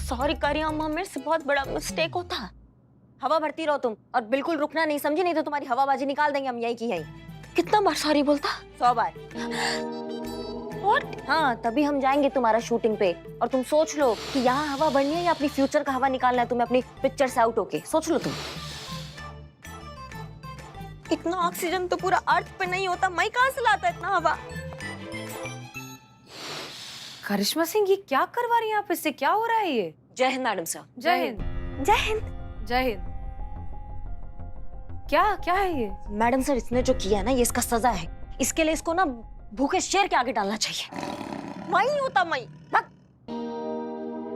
Sorry करी अम्मा, मेरे से बहुत बड़ा मिस्टेक होता। हवा भरती रहो तुम और बिल्कुल रुकना नहीं, समझी? नहीं तो तुम्हारी हवाबाजी निकाल देंगे हम यहीं की यहीं। कितना बार सॉरी बोलता? 100 बार। What? हाँ, तभी हम जाएंगे तुम्हारा शूटिंग पे। और तुम सोच लो कि यहाँ हवा भरनी है या अपनी फ्यूचर का हवा निकालना है तुम्हें अपनी पिक्चर से आउट होके। सोच लो तुम। इतना ऑक्सीजन तो पूरा अर्थ पे नहीं होता, मैं कहाँ से लाता इतना हवा? करिश्मा सिंह, ये क्या करवा रही हैं आप? इससे क्या हो रहा है ये? जय हिंद मैडम साहब। जय हिंद। जय हिंद। जय हिंद। क्या क्या है ये? मैडम सर, इसने जो किया है ना, ये इसका सजा है। इसके लिए इसको ना भूखे शेर के आगे डालना चाहिए। मैं होता मैं।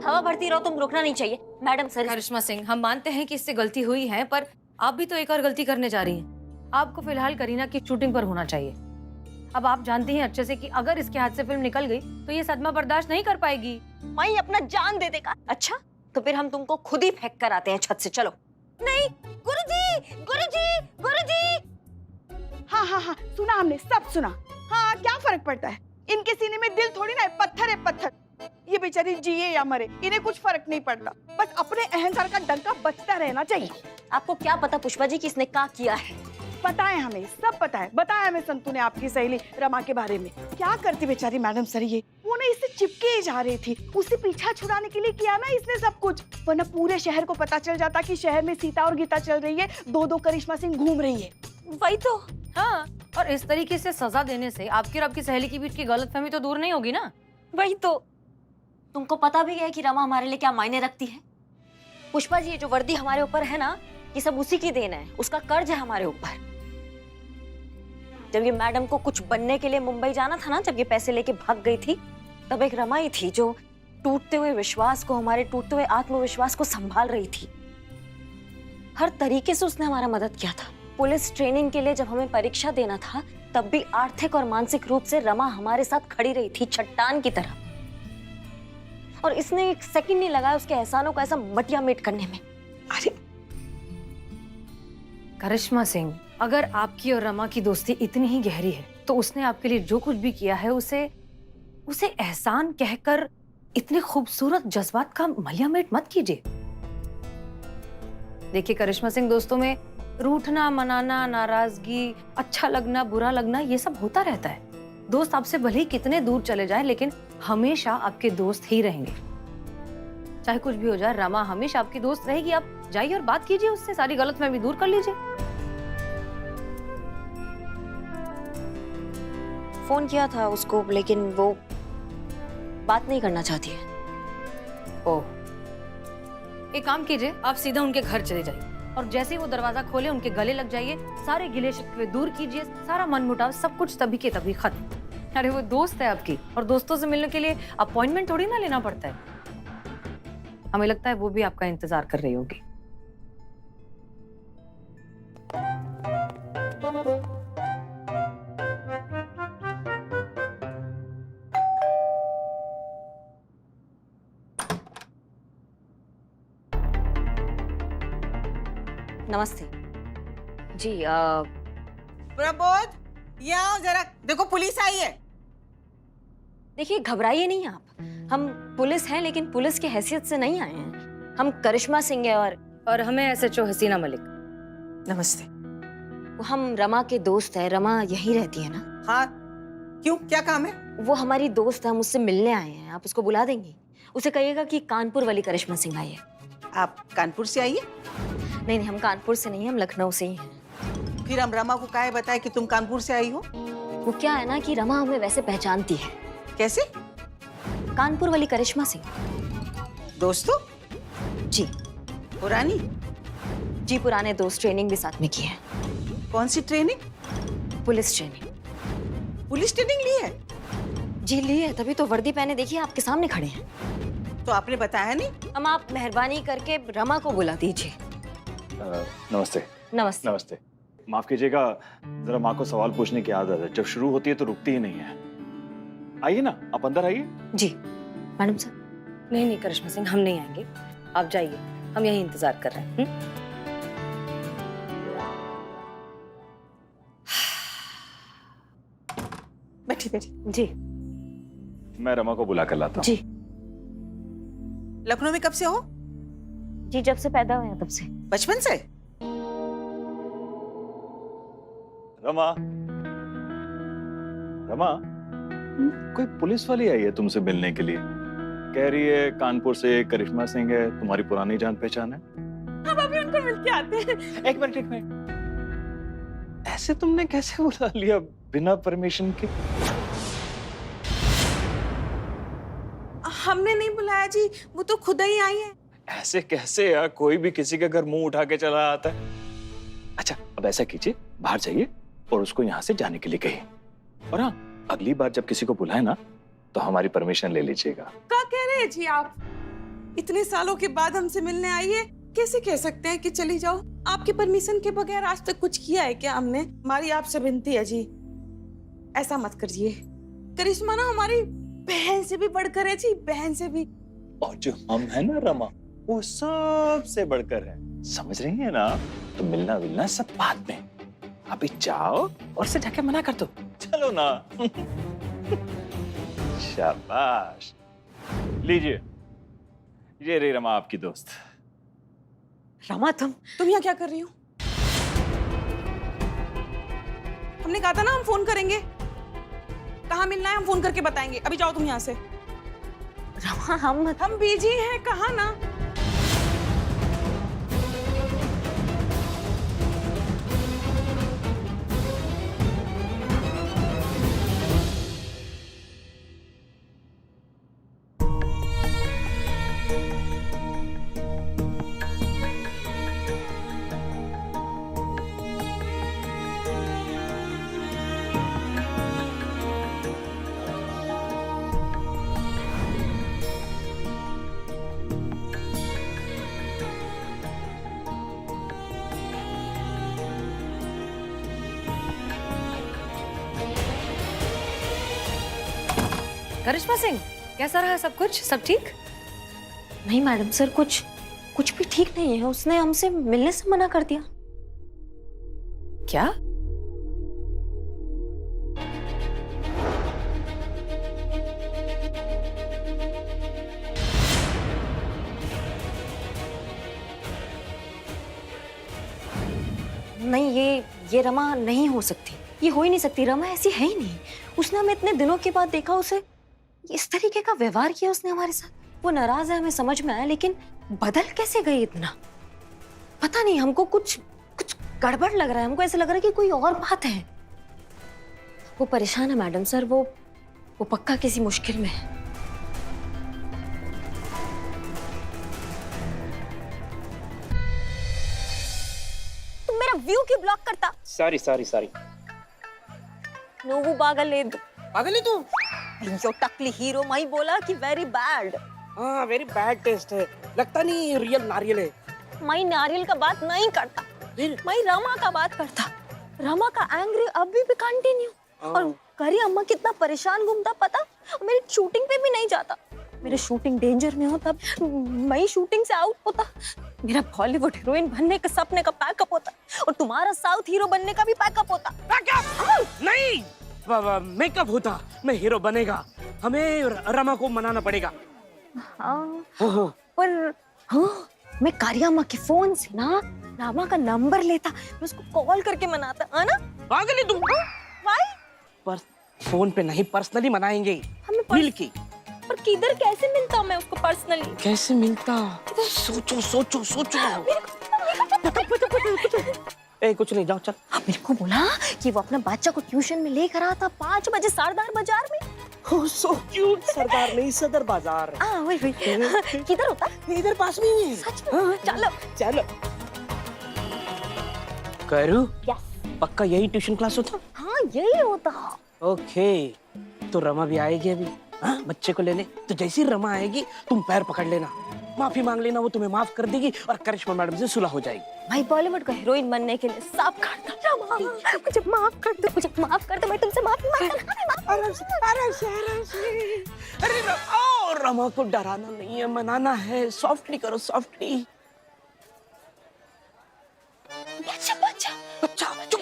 हवा भरती रहो तुम, रुकना नहीं चाहिए। Madam sir. करिश्मा सिंह, हम मानते हैं कि इससे गलती हुई है, पर आप भी तो एक और गलती करने जा रही हैं। आपको फिलहाल करीना की शूटिंग पर होना चाहिए। अब आप जानती हैं अच्छे से कि अगर इसके हाथ से फिल्म निकल गई तो ये सदमा बर्दाश्त नहीं कर पाएगी। मैं अपना जान दे देगा। अच्छा, तो फिर हम तुमको खुद ही फेंक कर आते हैं छत से। चलो। नहीं गुरुजी, गुरुजी, गुरुजी। हाँ, सुना हमने, सब सुना। हाँ, क्या फर्क पड़ता है? इनके सीने में दिल थोड़ी ना है, पत्थर है पत्थर। ये बेचारी जिए या मरे, इन्हें कुछ फर्क नहीं पड़ता। बस अपने अहंकार का डंका बचता रहना चाहिए। आपको क्या पता पुष्पा जी कि इसने क्या किया है? पता है हमें, सब पता है। बताया हमें संतू ने आपकी सहेली रमा के बारे में। क्या करती बेचारी मैडम सर ये? वो ना इससे चिपके ही जा रही थी। उससे पीछा छुड़ाने के लिए किया ना इसने सब कुछ, वरना पूरे शहर को पता चल जाता कि शहर में सीता और गीता चल रही है, दो करिश्मा सिंह घूम रही है। वही तो। हाँ, और इस तरीके से सजा देने से आपकी और आपकी सहेली के बीच की गलतफहमी तो दूर नहीं होगी ना? वही तो। तुमको पता भी है कि रमा हमारे लिए क्या मायने रखती है? पुष्पा जी, ये जो वर्दी हमारे ऊपर है ना, ये सब उसी की देन है। उसका कर्ज है हमारे ऊपर। जब ये मैडम को कुछ बनने के लिए मुंबई जाना था ना, जब ये पैसे लेके भाग गई थी, तब एक रमा ही थी जो टूटते हुए विश्वास को, हमारे टूटते हुए आत्मविश्वास को संभाल रही थी। हर तरीके से उसने हमारा मदद किया था। पुलिस ट्रेनिंग के लिए जब हमें परीक्षा देना था, तब भी आर्थिक और मानसिक रूप से रमा हमारे साथ खड़ी रही थी, चट्टान की तरह। और इसने एक सेकंड नहीं लगाया उसके एहसानों को ऐसा मटिया मेट करने में। अरे करिश्मा सिंह, अगर आपकी और रमा की दोस्ती इतनी ही गहरी है तो उसने आपके लिए जो कुछ भी किया है उसे एहसान कहकर इतने खूबसूरत जज्बात का मलियामेट मत कीजिए। देखिए करिश्मा सिंह, दोस्तों में रूठना, मनाना, नाराजगी, अच्छा लगना, बुरा लगना, ये सब होता रहता है। दोस्त आपसे भले ही कितने दूर चले जाएं, लेकिन हमेशा आपके दोस्त ही रहेंगे। चाहे कुछ भी हो जाए, रमा हमेशा आपकी दोस्त रहेगी। आप जाइए और बात कीजिए उससे, सारी गलतफहमी दूर कर लीजिए। फोन किया था उसको, लेकिन वो बात नहीं करना चाहती है। ओह, एक काम कीजिए, आप सीधा उनके घर चले जाइए और जैसे ही वो दरवाजा खोले उनके गले लग जाइए, सारे गिले शिकवे दूर कीजिए, सारा मनमुटाव सब कुछ तभी के तभी खत्म। अरे वो दोस्त है आपकी, और दोस्तों से मिलने के लिए अपॉइंटमेंट थोड़ी ना लेना पड़ता है। हमें लगता है वो भी आपका इंतजार कर रही होगी। नमस्ते जी। प्रबोध, ये आओ जरा, देखो पुलिस आई है। देखिए, घबराइए नहीं आप। हम पुलिस हैं, लेकिन पुलिस की हैसियत से नहीं आए हैं। हम करिश्मा सिंह है और हमें SHO हसीना मलिक। नमस्ते। हम रमा के दोस्त हैं। रमा यहीं रहती है ना? हाँ, क्यों, क्या काम है? वो हमारी दोस्त है, हम उससे मिलने आए हैं। आप उसको बुला देंगी? उसे कहिएगा कि कानपुर वाली करिश्मा सिंह आई है। आप कानपुर से आई है? नहीं, हम कानपुर से नहीं, हम लखनऊ से ही हैं। फिर हम रमा को काहे बताए कि तुम कानपुर से आई हो? वो क्या है ना कि रमा हमें वैसे पहचानती है। कैसे? कानपुर वाली करिश्मा सिंह। दोस्तों? जी पुरानी? जी, पुराने दोस्त, ट्रेनिंग भी साथ में की है। कौन सी training? Police training. Police training ली है? जी ली है, तभी तो वर्दी पहने देखिए आपके सामने खड़े हैं। तो आपने बताया नहीं? हम, आप मेहरबानी करके रमा को बुला दीजिए। नमस्ते। नमस्ते। नमस्ते। माफ कीजिएगा, जरा माँ को सवाल पूछने की आदत है। जब शुरू होती है तो रुकती ही नहीं है। आइए ना, आप अंदर आइए। जी मैडम साहब। नहीं करिश्मा सिंह, हम नहीं आएंगे, आप जाइए, हम यहीं इंतजार कर रहे हैं। बैठी बैठी। जी मैं रमा को बुला कर लाता हूँ। जी। लखनऊ में कब से हो? जी जब से पैदा हुए हैं तब से। बचपन से? रमा, रमा, कोई पुलिस वाली आई है तुमसे मिलने के लिए। कह रही है कानपुर से करिश्मा सिंह है, तुम्हारी पुरानी जान पहचान है। हम अभी उनको मिलके आते हैं। एक मिनट। ऐसे तुमने कैसे बुला लिया बिना परमिशन के? हमने नहीं बुलाया जी, वो तो खुद ही आई है। ऐसे कैसे यार, कोई भी किसी के घर मुंह उठा के चला आता है। अच्छा अब ऐसा कीजिए, बाहर जाइए और उसको यहाँ से जाने के लिए कहिए। और हाँ, अगली बार जब किसी को बुलाए ना तो हमारी परमिशन ले लीजिएगा। क्या कह रहे हैं जी आप? इतने सालों के बाद हमसे मिलने आई है, कैसे कह सकते हैं कि चली जाओ? आपकी परमिशन के बगैर आज तक कुछ किया है क्या हमने? हमारी आपसे विनती है जी, ऐसा मत करिए। करिश्मा ना हमारी बहन से भी बढ़कर है जी, बहन से भी। और जो हम है ना रमा, वो सबसे बढ़कर है, समझ रही है ना? तो मिलना मिलना सब बाद में, अभी जाओ और से जाके मना कर दो। चलो ना। शाबाश, लीजिए, ये रही रमा आपकी दोस्त। रमा तुम यहाँ क्या कर रही हो? हमने कहा था ना हम फोन करेंगे। कहाँ मिलना है हम फोन करके बताएंगे। अभी जाओ तुम यहाँ से। रमा हम बिजी हैं, कहा ना। करिश्मा सिंह, कैसा रहा सब कुछ? सब ठीक? नहीं मैडम सर, कुछ भी ठीक नहीं है। उसने हमसे मिलने से मना कर दिया। क्या? नहीं, ये रमा नहीं हो सकती, ये हो ही नहीं सकती। रमा ऐसी है ही नहीं। उसने हमें इतने दिनों के बाद देखा, उसे इस तरीके का व्यवहार किया उसने हमारे साथ। वो नाराज है, हमें समझ में आया, लेकिन बदल कैसे गई इतना? पता नहीं, हमको कुछ गड़बड़ लग रहा है। हमको ऐसा लग रहा है कि कोई और बात है। वो परेशान है मैडम सर, वो पक्का किसी मुश्किल में है। तुम मेरा व्यू क्यों ब्लॉक करता? सारी नोवू पागल है। पागल है तू? यो टकली हीरो माई बोला कि वेरी बैड। हाँ, वेरी बैड टेस्ट है। लगता नहीं रियल नारियल है। मैं नारियल का बात नहीं करता, मैं रमा का बात करता। रमा का एंग्री अभी भी कंटिन्यू। और करी अम्मा कितना परेशान घूमता पता? मेरी शूटिंग पे भी नहीं जाता। मेरे शूटिंग डेंजर में हो तब मैं शूटिंग से आउट होता। मेरा बॉलीवुड हीरोइन बनने के सपने का पैकअप होता और तुम्हारा साउथ हीरो बनने का भी पैकअप होता। नहीं, मेकअप होता, मैं हीरो बनेगा। हमें रमा को मनाना पड़ेगा। हाँ, पर हाँ, मैं कारियामा के फोन से ना रामा का नंबर लेता, मैं उसको कॉल करके मनाता, है ना? पागल है तुम? वाई? पर फोन पे नहीं, पर्सनली मनाएंगे। हमें मिल के। पर किधर कैसे मिलता मैं उसको पर्सनली? कैसे मिलता? सोचो। ए, कुछ नहीं, जाओ चल। मेरे को बोला कि वो अपना बच्चा को ट्यूशन में लेकर आता 5 बजे सरदार बाजार में। Oh, so cute. सरदार नहीं, सदर बाजार। वही किधर होता? इधर पास में ही है। सच में? चलो। करू? यस। पक्का यही ट्यूशन क्लास होता? हाँ, यही होता। ओके, तो रमा भी आएगी अभी, हाँ, बच्चे को लेने। तो जैसी रमा आएगी तुम पैर पकड़ लेना, माफी मांग लेना, वो तुम्हें माफ कर देगी और करिश्मा मैडम से सुलह हो जाएगी। मैं बॉलीवुड का हीरोइन बनने के लिए सब करता। रमा, मुझे माफ कर दो, मैं तुमसे माफी मांगता। आराम से। अरे रमा को डराना नहीं है, मनाना है। सॉफ्टली करो, सॉफ्टली। बच्चा, चुप।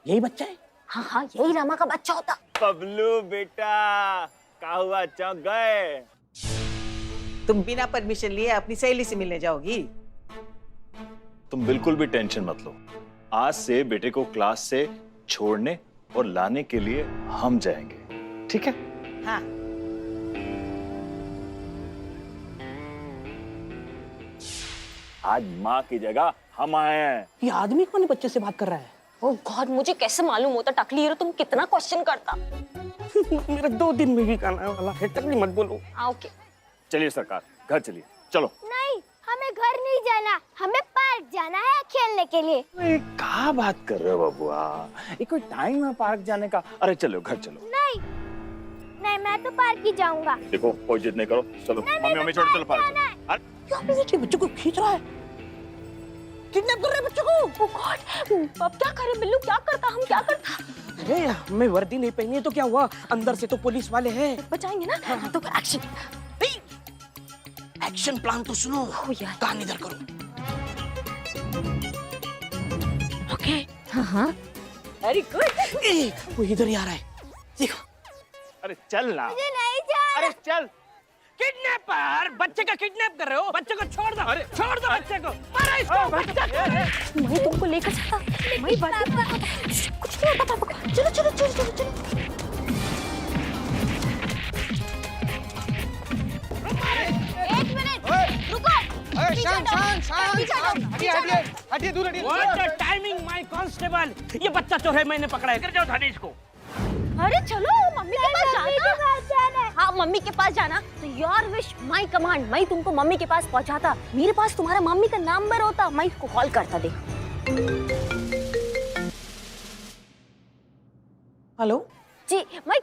यही बच्चा है? हाँ, यही रमा का बच्चा होता। बबलू बेटा, क्या हुआ, चौंक गए? तुम बिना परमिशन लिए अपनी सहेली से मिलने जाओगी? तुम बिल्कुल भी टेंशन मत लो। आज से बेटे को क्लास से छोड़ने और लाने के लिए हम जाएंगे, ठीक है? हाँ। आज माँ की जगह हम आए हैं। ये आदमी कौन बच्चे से बात कर रहा है? ओह गॉड, मुझे कैसे मालूम होता टकली हीरो, तुम कितना क्वेश्चन करता। मेरा 2 दिन में भी खाना वाला है, टकली मत बोलो। ओके चलिए सरकार, घर चलिए, चलो। नहीं, हमें घर नहीं जाना, हमें पार्क जाना है खेलने के लिए। अरे क्या बात कर रहे हो बबुआ, ये कोई टाइम है पार्क जाने का? अरे चलो घर चलो। नहीं नहीं, मैं तो पार्क ही जाऊंगा। देखो कोई जिद नहीं करो, चलो मम्मी छोड़, चलो पार्क चलो। अरे क्या बच्चे बच्चों को खींच रहा है, किडनैप कर रहे हैं बच्चों को। ओह गॉड, अब क्या करें बिल्लू, क्या करता, हम क्या करता? अरे हमें वर्दी नहीं पहनी है तो क्या हुआ, अंदर से तो पुलिस वाले हैं। बचाएंगे ना? हाँ, तो फिर एक्शन। एक्शन प्लान तो सुनो। यार। कान इधर करो। ओके। हाँ वेरी गुड। वो इधर ही आ रहा है, देखो। अरे चल ना, मुझे नहीं जाना। अरे चल। किडनैपर, बच्चे का किडनैप कर रहे हो, बच्चे को छोड़ दो। अरे छोड़ दो बच्चे को, मारो इसको। बच्चा मैं तुमको लेकर जाता, मैं कुछ नहीं होता पापा को। चलो चलो चलो चलो चलो। एक मिनट, रुको। हटिए दूर हटिए। What the timing my constable, ये बच्चा चोर है, मैंने पकड़ा है। कर जाओ थाने इसको। अरे चलो मम्मी के पास जाना है। हाँ मम्मी के पास जाना, तो योर विश माय कमांड। मैं तुमको मम्मी के पास पहुंचाता, मेरे पास तुम्हारा मम्मी का नंबर होता, मैं इसको कॉल करता। देख। हेलो जी मैं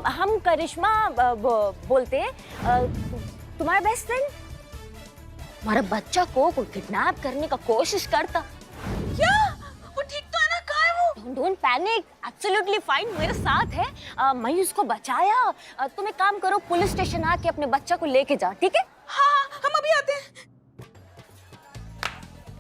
हम करिश्मा बोलते हैं, तुम्हारा बेस्ट फ्रेंड। हमारा बच्चा को कोई किडनैप करने का कोशिश करता। क्या वो ठीक तो है ना? कहाँ है वो? डोंट पैनिक, एब्सोल्युटली फाइन, मेरे साथ है। मैं उसको बचाया। तुम एक काम करो, पुलिस स्टेशन आके अपने बच्चा को लेके जाओ, ठीक है? हाँ हम अभी आते हैं।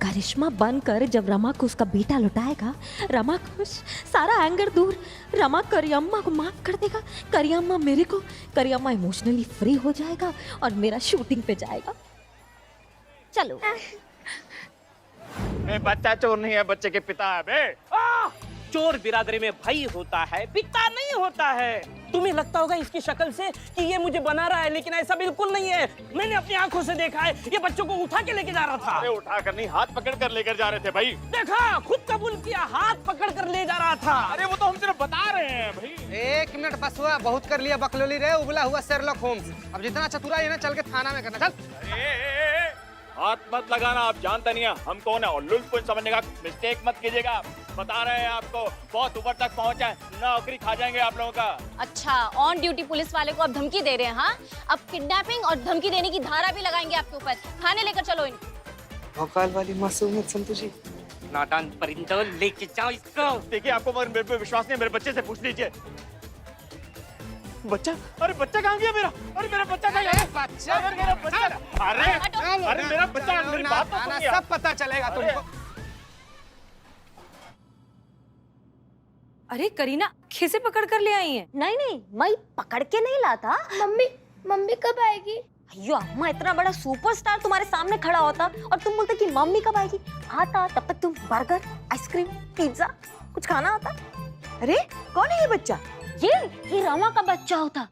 करिश्मा बनकर जब रमा को उसका बेटा लौटाएगा, रमा खुश, सारा एंगर दूर, रमा करियम्मा को माफ कर देगा, करियम्मा मेरे को, करियम्मा इमोशनली फ्री हो जाएगा और मेरा शूटिंग पे जाएगा। चलो। बच्चा चोर नहीं है, बच्चे के पिता है बे। चोर बिरादरी में भाई होता है, पिता नहीं होता है। तुम्हें लगता होगा इसकी शक्ल से कि ये मुझे बना रहा है, लेकिन ऐसा बिल्कुल नहीं है। मैंने अपनी आंखों से देखा है, ये बच्चों को उठा के लेके जा रहा था। अरे उठा कर नहीं, हाथ पकड़ कर लेकर जा रहे थे भाई। देखा, खुद कबूल किया, हाथ पकड़ कर ले जा रहा था। अरे वो तो हम सिर्फ बता रहे हैं भाई। 1 मिनट बस हुआ, बहुत कर लिया बकलोली रे, उबला हुआ शेरलॉक होम्स। अब जितना चतुराई है ना, चल के थाना में करना। चल। हाथ मत लगाना, आप जानते नहीं है हम कौन है, और लुल्लपुन समझने का मिस्टेक मत कीजिएगा। बता रहे हैं आपको, बहुत ऊपर तक पहुंचा है, नौकरी खा जाएंगे आप लोगों का। अच्छा, ऑन ड्यूटी पुलिस वाले को अब धमकी दे रहे हैं? हाँ, अब किडनैपिंग और धमकी देने की धारा भी लगाएंगे आपके ऊपर। थाने लेकर चलो इनको। भोकाल वाली मासूमियत संतु जी। नादान परिंदों, लेके जाओ इसको। देखिए आपको मगर मेरे पे विश्वास नहीं, मेरे बच्चे से पूछ लीजिए। बच्चा, अरे बच्चा कहाँ गया मेरा? अरे मेरा बच्चा कहाँ गया? बच्चा, अरे मेरा बच्चा, अरे मेरा बच्चा, मेरी बात तो सुनिए। सब पता चलेगा तुमको। अरे करीना कैसे पकड़ कर ले आई है? नहीं नहीं, मैं पकड़ के नहीं लाता। मम्मी कब आएगी? अयो अम्मा, इतना बड़ा सुपरस्टार तुम्हारे सामने खड़ा होता और तुम बोलते कि मम्मी कब आएगी। आता तब तक तुम बर्गर, आइसक्रीम, पिज्जा कुछ खाना होता। अरे कौन है ये बच्चा? ये रमा का बच्चा होता।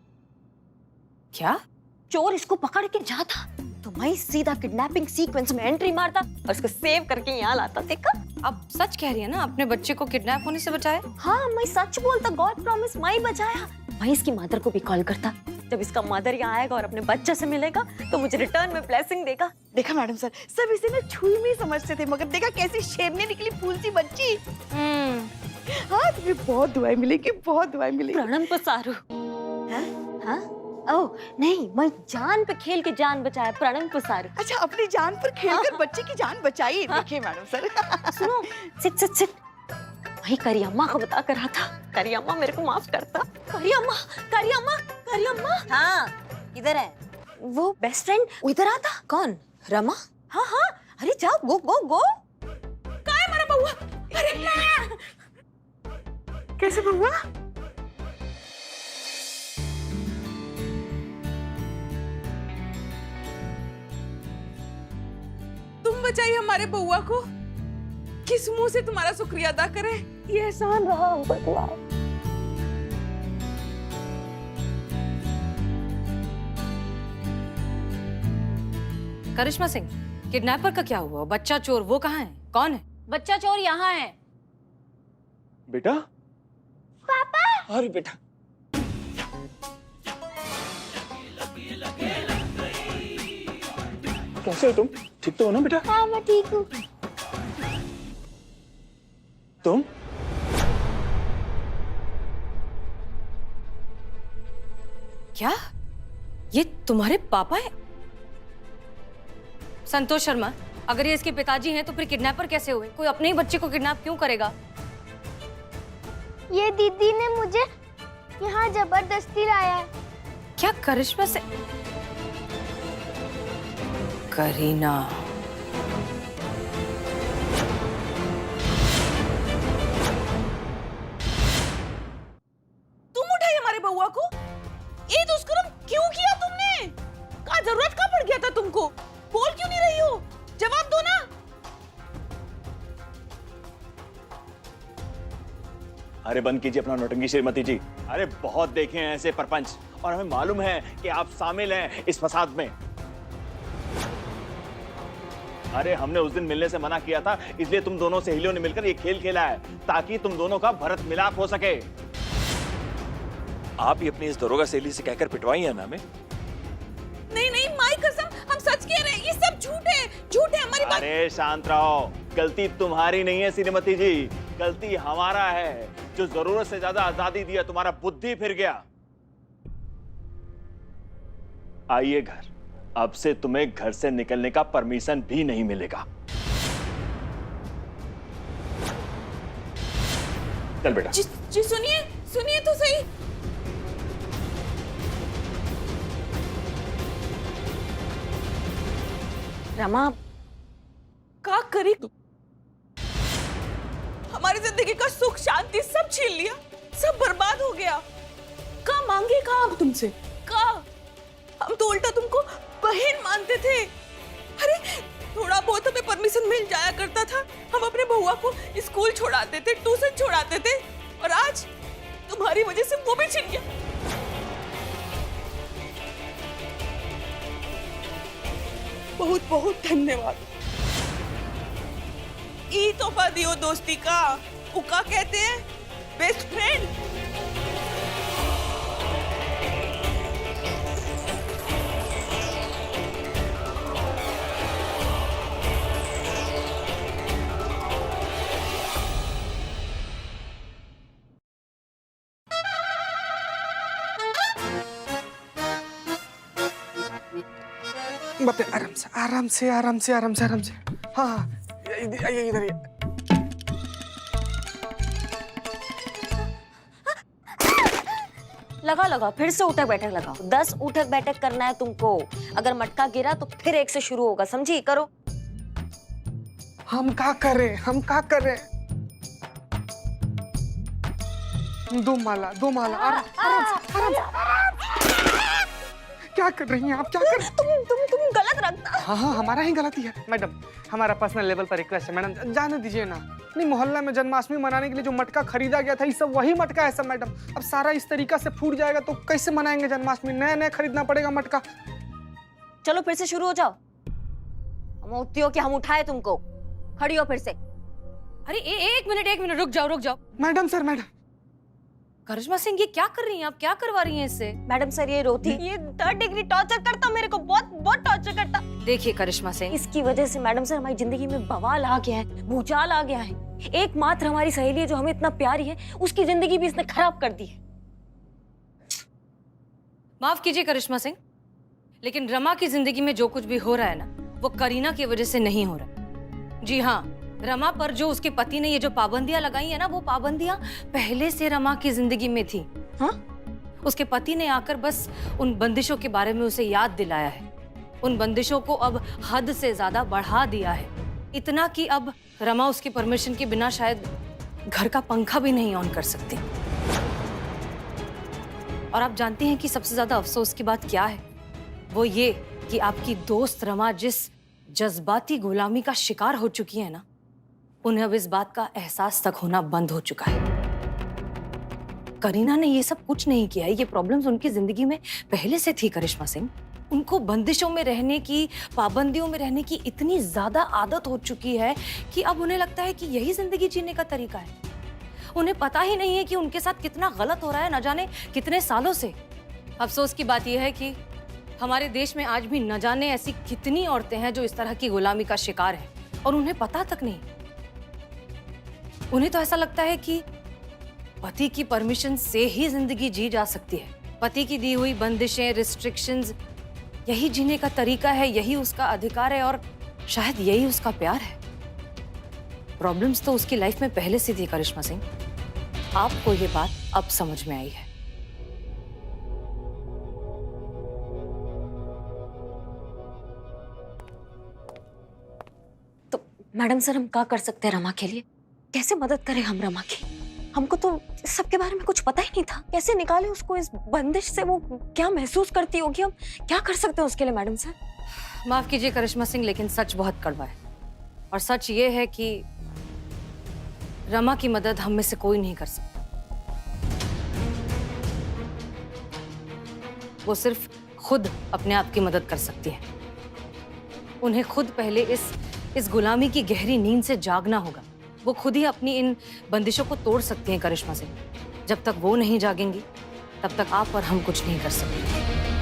क्या? चोर इसको पकड़ के जाता तो मैं सीधा किडनैपिंग सीक्वेंस में एंट्री मारता और उसको सेव करके यहाँ लाता। देखा? अब सच कह रही है ना, अपने बच्चे को किडनैप होने से बचाया? हाँ मैं सच बोलता, गॉड प्रॉमिस, मैं ही बचाया। मैं इसकी मदर को भी कॉल करता। जब इसका मदर यहाँ आएगा और अपने बच्चे से मिलेगा तो मुझे रिटर्न में ब्लेसिंग देगा। देखा मैडम सर, सब इसे ना छुई में समझते थे, मगर देखा कैसी शेरनी निकली, फूल सी बच्ची। हाँ तुम्हें बहुत दुआएं मिलेगी, बहुत दुआएं मिलेगी। प्रणम पसारू। हाँ? ओह नहीं, मैं जान पे खेल के जान बचाया, प्रणम पसारू। अच्छा, अपनी जान पर खेलकर बच्चे की जान बचाई। देखिए मैडम सर। सुनो, सिट सिट सिट। वही करियम्मा को बता कर रहा था, करियम्मा मेरे को माफ करता। करियम्मा, करियम्मा, करियम्मा। हाँ, इधर है। वो बेस्ट फ्रेंड इधर आता। कौन? रमा? हाँ हाँ, अरे जाओ, गो गो गो। कहाँ है मेरा बउआ? अरे कैसे बउआ? बचाई हमारे बउआ को। किस मुंह से तुम्हारा शुक्रिया अदा करें? ये एहसान रहा हम पर तुम्हारा। करिश्मा सिंह, किडनैपर का क्या हुआ? बच्चा चोर वो कहाँ है? कौन है? बच्चा चोर यहाँ है। बेटा? पापा! अरे बेटा, कैसे हो तुम? ठीक तो हो ना बेटा? हाँ मैं ठीक हूँ। तुम? क्या ये तुम्हारे पापा है? संतोष शर्मा, अगर ये इसके पिताजी हैं तो फिर किडनैपर कैसे हुए? कोई अपने ही बच्चे को किडनैप क्यों करेगा? ये दीदी ने मुझे यहाँ जबरदस्ती लाया है। क्या करिश्मा से? करीना, तुम उठाई हमारे बउआ को? ये दुष्कर्म क्यों किया तुमने? क्या जरूरत का पड़ गया था तुमको? बोल क्यों नहीं रही हो? जवाब दो ना। अरे बंद कीजिए अपना नौटंकी श्रीमती जी। अरे बहुत देखे हैं ऐसे परपंच, और हमें मालूम है कि आप शामिल हैं इस फसाद में। अरे हमने उस दिन मिलने से मना किया था, इसलिए तुम दोनों सहेलियों ने मिलकर ये खेल खेला है ताकि तुम दोनों का भरत मिलाप हो सके। आप ही अपनी इस दरोगा सहेली से कहकर पिटवाई है ना हमें? नहीं नहीं माई कसम, हम सच कह रहे हैं। ये सब झूठ है, झूठ है हमारी बात। अरे शांत रहो, गलती तुम्हारी नहीं है श्रीमती जी, गलती हमारा है जो जरूरत से ज्यादा आजादी दिया, तुम्हारा बुद्धि फिर गया। आइए घर, अब से तुम्हें घर से निकलने का परमिशन भी नहीं मिलेगा। चल बेटा। जी सुनिए, सुनिए तो सही। रमा, क्या करी तू? हमारी जिंदगी का सुख शांति सब छीन लिया, सब बर्बाद हो गया। का मांगे का अब तुमसे? का हम तो उल्टा तुमको बहन मानते थे। अरे थोड़ा बहुत हमें परमिशन मिल जाया करता था, हम अपने बउआ को स्कूल छोड़ाते थे, ट्यूशन छोड़ाते थे, और आज तुम्हारी वजह से वो भी छिन गया। बहुत बहुत धन्यवाद। ई तोहफा दियो दोस्ती का, उका कहते हैं बेस्ट फ्रेंड। बाप रे, आराम से आराम से आराम से आराम से आराम से। हाँ हाँ, आइए इधर। लगा लगा, फिर से उठक बैठक लगाओ। 10 उठक बैठक करना है तुमको। अगर मटका गिरा तो फिर एक से शुरू होगा, समझी? करो। हम क्या करें, हम क्या करें? दो माला आराम से, आराम से। क्या कर रही हैं आप? क्या कर? तुम गलत रखना। हाँ, हमारा ही गलती है मैडम। हमारा पर्सनल लेवल पर रिक्वेस्ट है मैडम, जाने दीजिए ना। नहीं, मोहल्ला में जन्माष्टमी मनाने के लिए जो मटका खरीदा गया था, ये सब वही मटका है सब मैडम। अब सारा इस तरीका से फूट जाएगा तो कैसे मनाएंगे जन्माष्टमी? नया खरीदना पड़ेगा मटका। चलो फिर से शुरू हो जाओ। हम उठती हो कि हम उठाए तुमको? खड़ी हो फिर से। अरे एक मिनट रुक जाओ। Madam sir, madam. Karishma Singh, ये क्या कर रही हैं आप? क्या करवा रही हैं इससे? मैडम सर, ये रोती, ये 3rd डिग्री टॉर्चर करता मेरे को, बहुत टॉर्चर करता। देखिए करिश्मा सिंह, इसकी वजह से मैडम सर हमारी जिंदगी में बवाल आ गया है, भूचाल आ गया है। एकमात्र हमारी सहेली है जो हमें इतना प्यारी है, उसकी जिंदगी भी इसने खराब कर दी है। माफ कीजिए करिश्मा सिंह, लेकिन रमा की जिंदगी में जो कुछ भी हो रहा है ना, वो करीना की वजह से नहीं हो रहा। जी हाँ, रमा पर जो उसके पति ने ये जो पाबंदियां लगाई है ना, वो पाबंदियां पहले से रमा की जिंदगी में थी। हाँ, उसके पति ने आकर बस उन बंदिशों के बारे में उसे याद दिलाया है। उन बंदिशों को अब हद से ज्यादा बढ़ा दिया है, इतना कि अब रमा उसकी परमिशन के बिना शायद घर का पंखा भी नहीं ऑन कर सकती। और आप जानती हैं कि सबसे ज्यादा अफसोस की बात क्या है? वो ये कि आपकी दोस्त रमा जिस जज्बाती गुलामी का शिकार हो चुकी है ना, उन्हें अब इस बात का एहसास तक होना बंद हो चुका है। करीना ने ये सब कुछ नहीं किया है, ये प्रॉब्लम्स उनकी जिंदगी में पहले से थी करिश्मा सिंह। उनको बंदिशों में रहने की, पाबंदियों में रहने की इतनी ज्यादा आदत हो चुकी है कि अब उन्हें लगता है कि यही जिंदगी जीने का तरीका है। उन्हें पता ही नहीं है कि उनके साथ कितना गलत हो रहा है, न जाने कितने सालों से। अफसोस की बात यह है कि हमारे देश में आज भी न जाने ऐसी कितनी औरतें हैं जो इस तरह की गुलामी का शिकार हैं और उन्हें पता तक नहीं। उन्हें तो ऐसा लगता है कि पति की परमिशन से ही जिंदगी जी जा सकती है। पति की दी हुई बंदिशें, रिस्ट्रिक्शंस, यही जीने का तरीका है, यही उसका अधिकार है और शायद यही उसका प्यार है। प्रॉब्लम्स तो उसकी लाइफ में पहले से थी करिश्मा सिंह। आपको ये बात अब समझ में आई है। तो मैडम सर, हम क्या कर सकते हैं रमा के लिए? कैसे मदद करें हम रमा की? हमको तो सबके बारे में कुछ पता ही नहीं था। कैसे निकाले उसको इस बंदिश से? वो क्या महसूस करती होगी? हम क्या कर सकते हैं उसके लिए मैडम सर? माफ कीजिए करिश्मा सिंह, लेकिन सच बहुत कड़वा है और सच ये है कि रमा की मदद हम में से कोई नहीं कर सकता। वो सिर्फ खुद अपने आप की मदद कर सकती है। उन्हें खुद पहले इस गुलामी की गहरी नींद से जागना होगा। वो खुद ही अपनी इन बंदिशों को तोड़ सकती हैं करिश्मा सिंह। जब तक वो नहीं जागेंगी तब तक आप और हम कुछ नहीं कर सकते।